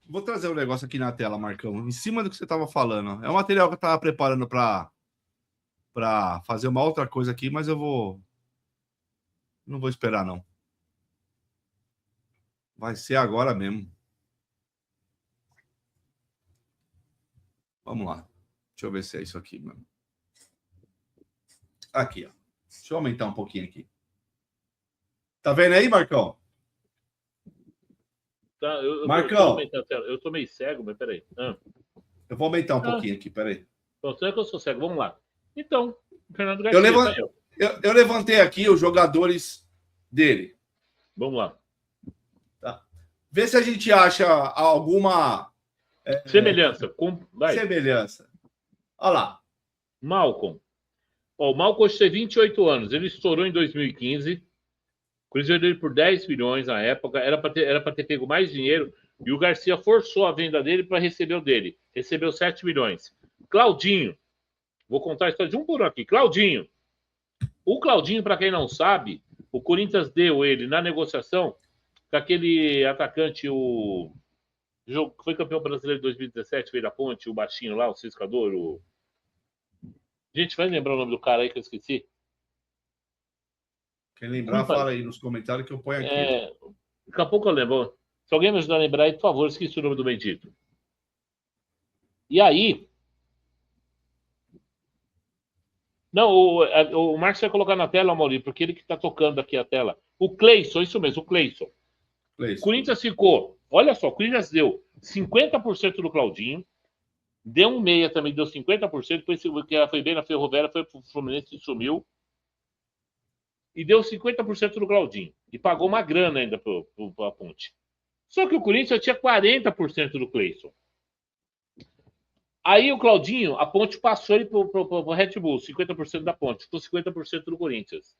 Vou trazer um negócio aqui na tela, Marcão, em cima do que você estava falando. É um material que eu estava preparando para fazer uma outra coisa aqui, mas eu vou. Não vou esperar, não. Vai ser agora mesmo. Vamos lá. Deixa eu ver se é isso aqui, mano. Aqui, ó. Deixa eu aumentar um pouquinho aqui. Tá vendo aí, Marcão? Tá, Marcão. Eu tô meio cego, mas peraí. Eu vou aumentar um pouquinho aqui, peraí. Será que eu sou cego? Vamos lá. Então, Fernando Garcia. Eu levantei aqui os jogadores dele. Vamos lá. Tá. Vê se a gente acha alguma semelhança. Semelhança. Olha lá. Malcolm. O Malcolm tem 28 anos. Ele estourou em 2015. O Corinthians vendeu ele por 10 milhões na época. Era para ter pego mais dinheiro. E o Garcia forçou a venda dele para receber o dele. Recebeu 7 milhões. Claudinho. Vou contar a história de um por um aqui. Claudinho. O Claudinho, para quem não sabe, o Corinthians deu ele na negociação com aquele atacante, o jogo que foi campeão brasileiro de 2017, veio da Ponte, o baixinho lá, o ciscador, o... Gente, vai lembrar o nome do cara aí que eu esqueci? Quem lembrar, fala aí nos comentários que eu ponho aqui. Daqui a pouco eu lembro. Se alguém me ajudar a lembrar aí, por favor, esqueci o nome do bendito. E aí... Não, o Marcos vai colocar na tela, Maurício, porque ele que está tocando aqui a tela. O Cleison, isso mesmo, o Cleison. O Corinthians ficou... Olha só, o Corinthians deu 50% do Claudinho, deu um meia também, deu 50%, depois que ela foi bem na Ferroviária, foi pro Fluminense e sumiu. E deu 50% do Claudinho. E pagou uma grana ainda para a Ponte. Só que o Corinthians tinha 40% do Cleison. Aí o Claudinho, a Ponte passou ele para o Red Bull, 50% da Ponte, ficou 50% do Corinthians.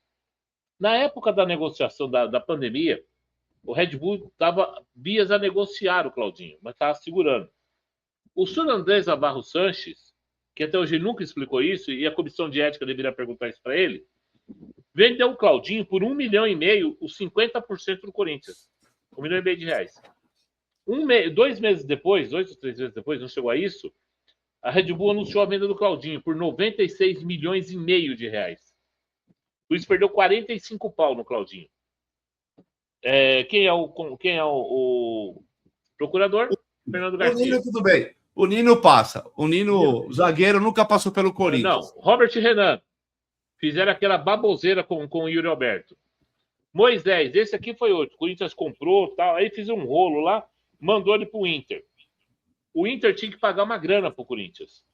Na época da negociação da pandemia, o Red Bull estava vias a negociar o Claudinho, mas estava segurando. O senhor Andrés Navarro Sanches, que até hoje nunca explicou isso, e a comissão de ética deveria perguntar isso para ele, vendeu o Claudinho por 1,5 milhão, os 50% do Corinthians. 1,5 milhão de reais. 2 meses depois, 2 ou 3 meses depois, não chegou a isso, a Red Bull anunciou a venda do Claudinho por 96,5 milhões de reais. Por isso perdeu 45 pau no Claudinho. Quem é o procurador? Fernando Garcia. O Nino, tudo bem. O Nino passa. O Nino, zagueiro, nunca passou pelo Corinthians. Não, Robert Renan. Fizeram aquela baboseira com o Yuri Alberto. Moisés, esse aqui foi outro. O Corinthians comprou, tal. Aí fiz um rolo lá, mandou ele pro Inter. O Inter tinha que pagar uma grana pro Corinthians.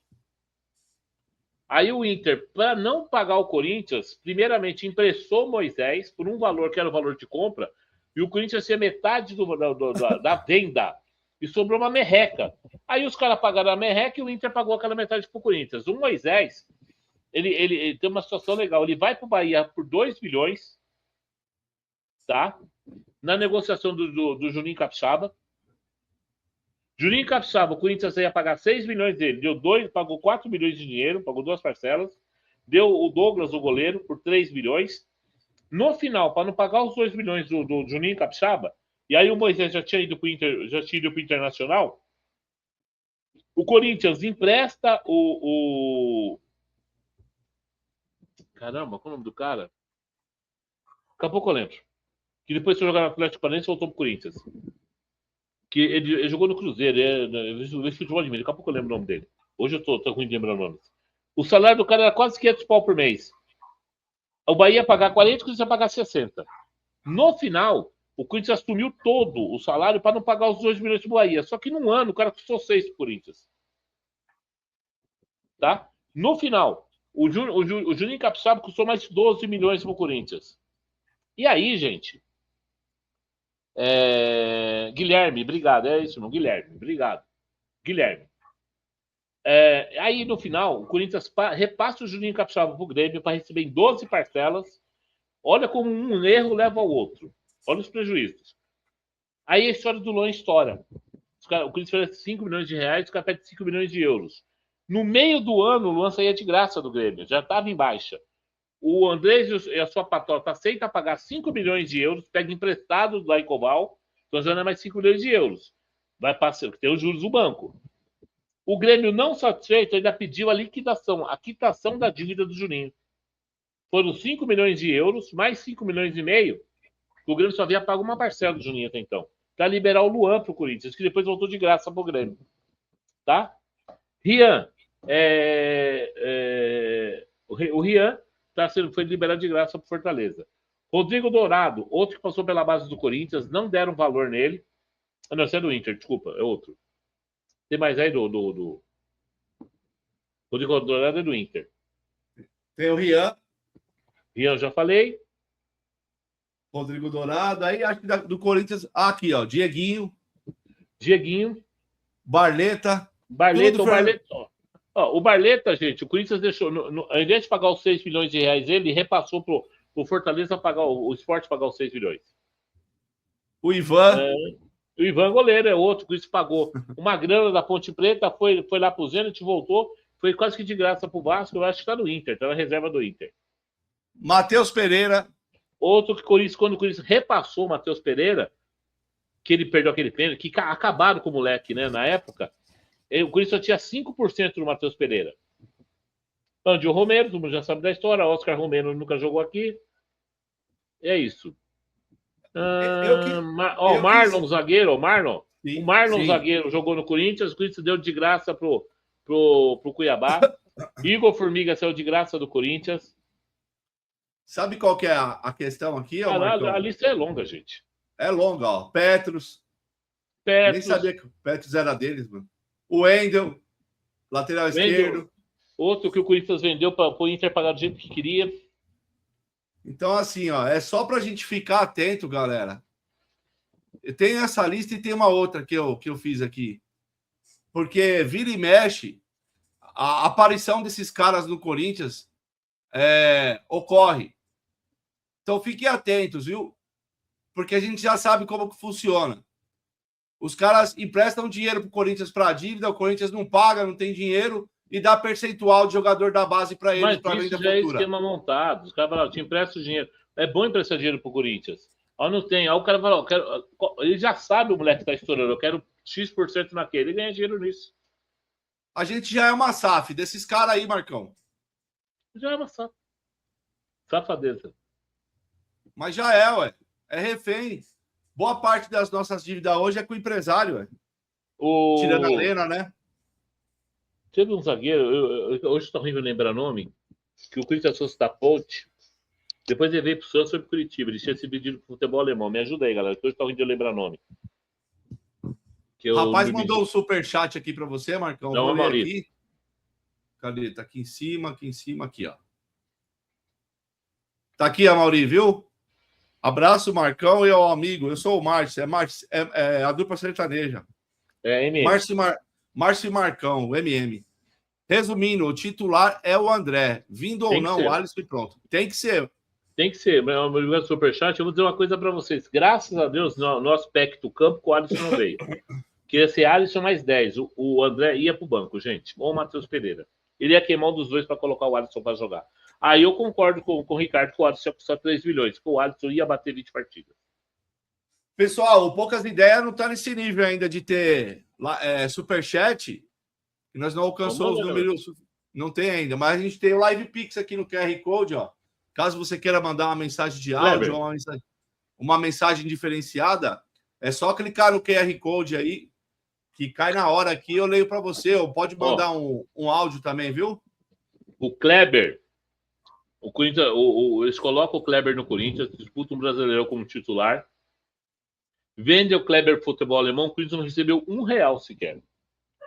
Aí o Inter, para não pagar o Corinthians, primeiramente emprestou Moisés por um valor que era o valor de compra, e o Corinthians tinha metade da venda. E sobrou uma merreca. Aí os caras pagaram a merreca e o Inter pagou aquela metade pro Corinthians. O Moisés, ele tem uma situação legal. Ele vai pro Bahia por 2 milhões, tá? Na negociação do Juninho Capixaba. Juninho Capixaba, o Corinthians ia pagar 6 milhões dele, pagou 4 milhões de dinheiro, pagou 2 parcelas, deu o Douglas, o goleiro, por 3 milhões. No final, para não pagar os 2 milhões do Juninho Capixaba, e aí o Moisés já tinha ido para o Internacional, o Corinthians empresta Caramba, qual é o nome do cara? Daqui a pouco eu lembro. Que depois foi jogar no Atlético Paranaense e voltou pro Corinthians. Que ele jogou no Cruzeiro, ele futebol de mim, daqui a pouco eu lembro o nome dele. Hoje eu tô ruim de lembrar nomes. O salário do cara era quase 500 pau por mês. O Bahia ia pagar 40, o Corinthians ia pagar 60. No final, o Corinthians assumiu todo o salário para não pagar os 2 milhões do Bahia. Só que num ano o cara custou 6 pro Corinthians. Tá? No final, o Juninho Capixaba custou mais 12 milhões pro Corinthians. E aí, gente... Guilherme, obrigado. É isso, não? Guilherme, obrigado. Guilherme. Aí, no final, o Corinthians repassa o Juninho Capixaba pro Grêmio para receber em 12 parcelas. Olha como um erro leva ao outro. Olha os prejuízos. Aí a história do Luan estoura. O Corinthians oferece 5 milhões de reais, o cara pede 5 milhões de euros. No meio do ano, o Luan saía de graça do Grêmio. Já estava em baixa. O Andrés e a sua patota aceita pagar 5 milhões de euros, pega emprestado do Laicobal, então já não é mais 5 milhões de euros. Vai passar, tem os juros do banco. O Grêmio, não satisfeito, ainda pediu a quitação da dívida do Juninho. Foram 5 milhões de euros, mais 5 milhões e meio, que o Grêmio só havia pago uma parcela do Juninho até então, para liberar o Luan para o Corinthians, que depois voltou de graça para o Grêmio. Tá? Rian. O Rian foi liberado de graça para Fortaleza. Rodrigo Dourado, outro que passou pela base do Corinthians, não deram valor nele. Não, esse é do Inter, desculpa, é outro. Tem mais aí do Rodrigo Dourado é do Inter. Tem o Rian. Rian, já falei. Rodrigo Dourado. Aí acho que do Corinthians. Aqui, ó. Dieguinho. Barleta. O Barleta, gente, o Corinthians deixou. Ao invés de pagar os 6 milhões de reais, ele repassou pro Fortaleza pagar o Sport pagar os 6 milhões. O Ivan. O Ivan goleiro é outro, que isso pagou uma grana da Ponte Preta, foi lá pro Zenit, voltou, foi quase que de graça pro Vasco, eu acho que tá no Inter, tá na reserva do Inter. Matheus Pereira. Outro que quando o Corinthians repassou o Matheus Pereira, que ele perdeu aquele pênalti, que acabaram com o moleque, né, na época, o Corinthians só tinha 5% do Matheus Pereira. Andio Romero, todo mundo já sabe da história, Oscar Romero nunca jogou aqui. É isso. Marlon, zagueiro, Marlon. Sim, o Marlon, zagueiro, jogou no Corinthians, o Corinthians deu de graça pro Cuiabá. Igor Formiga saiu de graça do Corinthians. Sabe qual que é a questão aqui? A lista é longa, gente. É longa, ó. Petros. Nem sabia que o Petros era deles, mano. O Wendel, lateral esquerdo. Outro que o Corinthians vendeu para o Inter pagar do jeito que queria. Então, assim, ó, é só para a gente ficar atento, galera. Tem essa lista e tem uma outra que eu fiz aqui. Porque vira e mexe, a aparição desses caras no Corinthians ocorre. Então, fiquem atentos, viu? Porque a gente já sabe como que funciona. Os caras emprestam dinheiro para o Corinthians para a dívida, o Corinthians não paga, não tem dinheiro, e dá percentual de jogador da base para eles para venda futura. Mas isso já é esquema montado. Os caras falam, eu te empresto o dinheiro. É bom emprestar dinheiro para o Corinthians. Aí não tem. Aí o cara fala, ele já sabe o moleque está estourando, eu quero X% naquele. Ele ganha dinheiro nisso. A gente já é uma SAF desses caras aí, Marcão. Já é uma SAF. Safadeza. Mas já é, ué. É refém. Boa parte das nossas dívidas hoje é com o empresário, ué. Tirando a Lena, né? Teve um zagueiro, hoje estou horrível lembrar nome, que o Corinthians fosse da Ponte, depois ele veio para o Santos e foi para o Curitiba. Ele tinha se pedido para o futebol alemão. Me ajuda aí, galera, que hoje estou horrível de lembrar nome. O rapaz mandou um superchat aqui para você, Marcão. Não, vou ler aqui. Cadê? Tá aqui em cima, aqui, ó. Tá aqui, Amauri, viu? Abraço, Marcão, e ao amigo. Eu sou o Márcio, é a dupla sertaneja. É, MM. Márcio e Marcão, o MM. Resumindo, o titular é o André. Vindo ou não, o Alisson e pronto. Tem que ser. Tem que ser. Meu superchat, eu vou dizer uma coisa para vocês. Graças a Deus, no aspecto campo, o Alisson não veio. Queria ser Alisson mais 10. O André ia para o banco, gente. Ou o Matheus Pereira. Ele ia queimar um dos dois para colocar o Alisson para jogar. Aí eu concordo com o Ricardo que o Alisson ia custar 3 milhões. Que o Alisson ia bater 20 partidas. Pessoal, o Poucas Ideias não está nesse nível ainda de ter superchat. Nós não alcançamos os números. Não tem ainda, mas a gente tem o Live Pix aqui no QR Code, ó. Caso você queira mandar uma mensagem de áudio ou uma mensagem diferenciada, é só clicar no QR Code aí, que cai na hora aqui, eu leio para você. Ou pode mandar um áudio também, viu? O Kleber, o Corinthians, eles colocam o Kleber no Corinthians, disputam um brasileiro como titular. Vende o Kleber futebol alemão, o Corinthians não recebeu R$1 sequer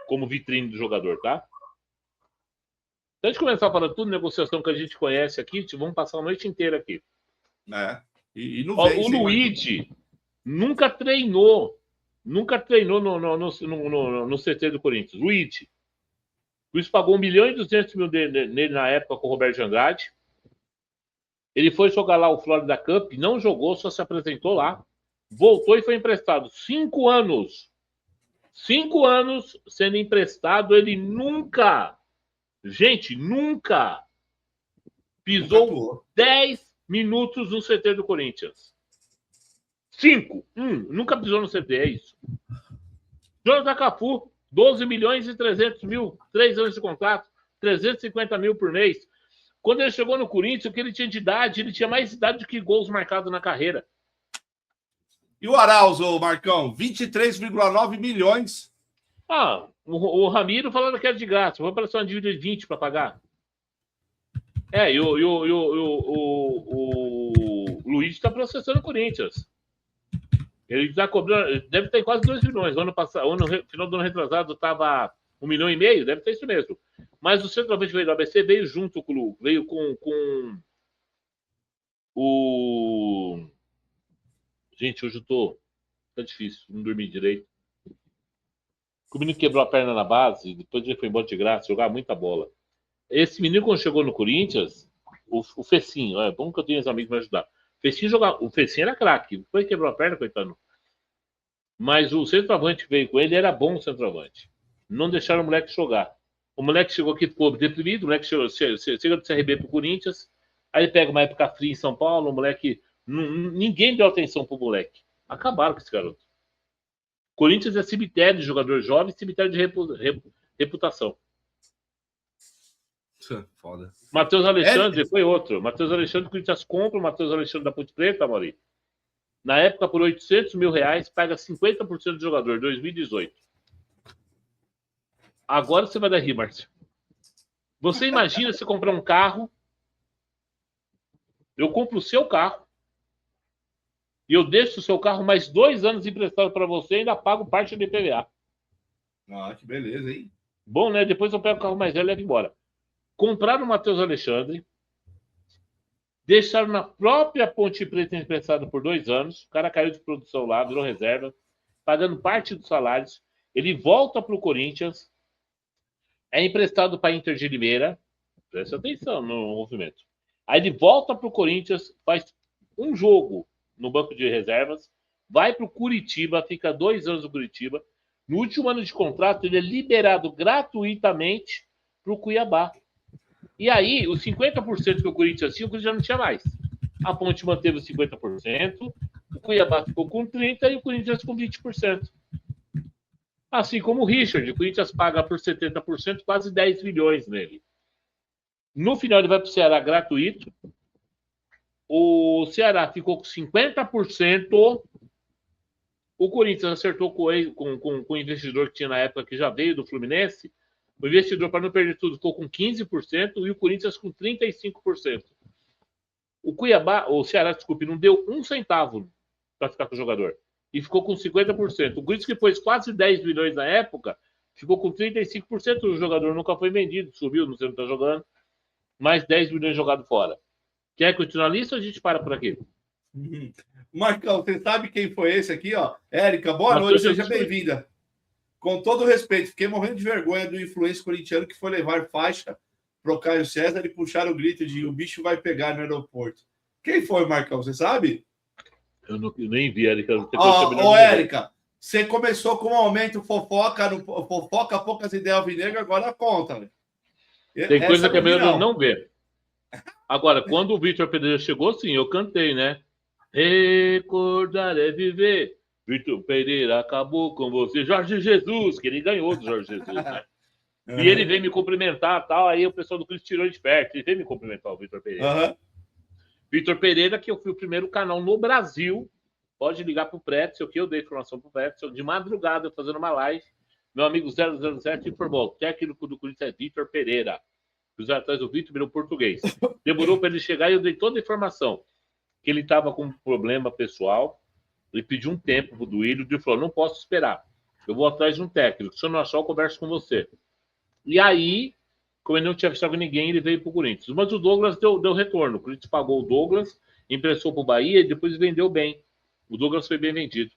como vitrine do jogador, tá? Então, antes de começar a falar tudo, negociação que a gente conhece aqui, vamos passar a noite inteira aqui. E não vem, o Luigi nunca treinou no CT do Corinthians. Luigi. O Luigi pagou 1.200.000 nele na época com o Roberto de Andrade. Ele foi jogar lá o Florida Cup, não jogou, só se apresentou lá. Voltou e foi emprestado. 5 anos. 5 anos sendo emprestado. Ele nunca pisou 10 minutos no CT do Corinthians. 5. Nunca pisou no CT, é isso. Jonathan Cafu, 12 milhões e 300 mil, 3 anos de contrato, 350 mil por mês. Quando ele chegou no Corinthians, o que ele tinha de idade, ele tinha mais idade do que gols marcados na carreira. E o Arauz, Marcão? 23,9 milhões. Ah, o Ramiro falando que era de graça. Vou para uma dívida de 20 para pagar. E o Luiz está processando o Corinthians. Ele está cobrando, deve ter quase 2 milhões. Ano passado, final do ano retrasado, estava 1,5 milhão, deve ter isso mesmo. Mas o centroavante veio do ABC, veio junto com o clube, veio com o. Gente, hoje tá difícil, não dormi direito. O menino quebrou a perna na base, depois ele foi embora de graça, jogava muita bola. Esse menino, quando chegou no Corinthians, o Fecinho, é bom que eu tenho os amigos para ajudar. O Fecinho era craque, foi quebrou a perna, coitado. Mas o centroavante que veio com ele era bom centroavante. Não deixaram o moleque jogar. O moleque chegou aqui, ficou deprimido, o moleque chega do CRB pro Corinthians, aí pega uma época fria em São Paulo, o moleque. Ninguém deu atenção pro moleque. Acabaram com esse garoto. Corinthians é cemitério de jogador jovem, cemitério de reputação. Foda. Matheus Alexandre foi outro. Matheus Alexandre, o Corinthians compra o Matheus Alexandre da Ponte Preta, Mauri. Na época, por 800 mil reais, paga 50% do jogador, 2018. Agora você vai dar rir, Márcio. Você imagina se comprar um carro, eu compro o seu carro, e eu deixo o seu carro mais 2 anos emprestado para você e ainda pago parte do IPVA. Ah, que beleza, hein? Bom, né? Depois eu pego o carro mais velho e levo embora. Compraram o Matheus Alexandre, deixaram na própria Ponte Preta emprestado por 2 anos, o cara caiu de produção lá, virou reserva, pagando parte dos salários, ele volta para o Corinthians, é emprestado para a Inter de Limeira, presta atenção no movimento. Aí ele volta para o Corinthians, faz um jogo no banco de reservas, vai para o Curitiba, fica 2 anos no Curitiba. No último ano de contrato, ele é liberado gratuitamente para o Cuiabá. E aí, os 50% que o Corinthians tinha, o Corinthians já não tinha mais. A Ponte manteve os 50%, o Cuiabá ficou com 30% e o Corinthians com 20%. Assim como o Richard, o Corinthians paga por 70%, quase 10 milhões nele. No final, ele vai para o Ceará gratuito. O Ceará ficou com 50%. O Corinthians acertou com o investidor que tinha na época, que já veio do Fluminense. O investidor, para não perder tudo, ficou com 15% e o Corinthians com 35%. O Ceará, desculpe, não deu 1 centavo para ficar com o jogador. E ficou com 50%. O Corinthians, que pôs quase 10 milhões na época, ficou com 35% do jogador. Nunca foi vendido, subiu, não sei onde está jogando. Mais 10 milhões jogado fora. Quer continuar a lista ou a gente para por aqui? Marcão, você sabe quem foi esse aqui, ó? Érica, boa noite, seja bem-vinda. Com todo respeito, fiquei morrendo de vergonha do influencer corintiano que foi levar faixa pro Caio César e puxar o grito de o bicho vai pegar no aeroporto. Quem foi, Marcão? Você sabe? Eu nem vi, Érica. Érica, você começou com um aumento fofoca, poucas ideias alvinegras, agora conta. Né? Tem coisa que é melhor não ver. Agora, quando o Vitor Pereira chegou, sim, eu cantei, né? Recordar é viver. Vitor Pereira acabou com você. Jorge Jesus, que ele ganhou do Jorge Jesus, né? E ele veio me cumprimentar tal. Aí o pessoal do Cristo tirou de perto. Ele veio me cumprimentar, o Vitor Pereira. Vitor Pereira, que eu fui o primeiro canal no Brasil. Pode ligar pro Pretzel, que eu dei informação pro Pretzel. De madrugada, eu fazendo uma live. Meu amigo 007 informou: o técnico do Corinthians é Vitor Pereira. Os atrás do Vitor virou português. Demorou para ele chegar e eu dei toda a informação. Que ele estava com um problema pessoal. Ele pediu um tempo pro Duílio. Ele falou: não posso esperar. Eu vou atrás de um técnico. Se eu não achar, eu converso com você. E aí, como ele não tinha fechado com ninguém, ele veio pro Corinthians. Mas o Douglas deu retorno. O Corinthians pagou o Douglas, emprestou pro Bahia e depois vendeu bem. O Douglas foi bem vendido.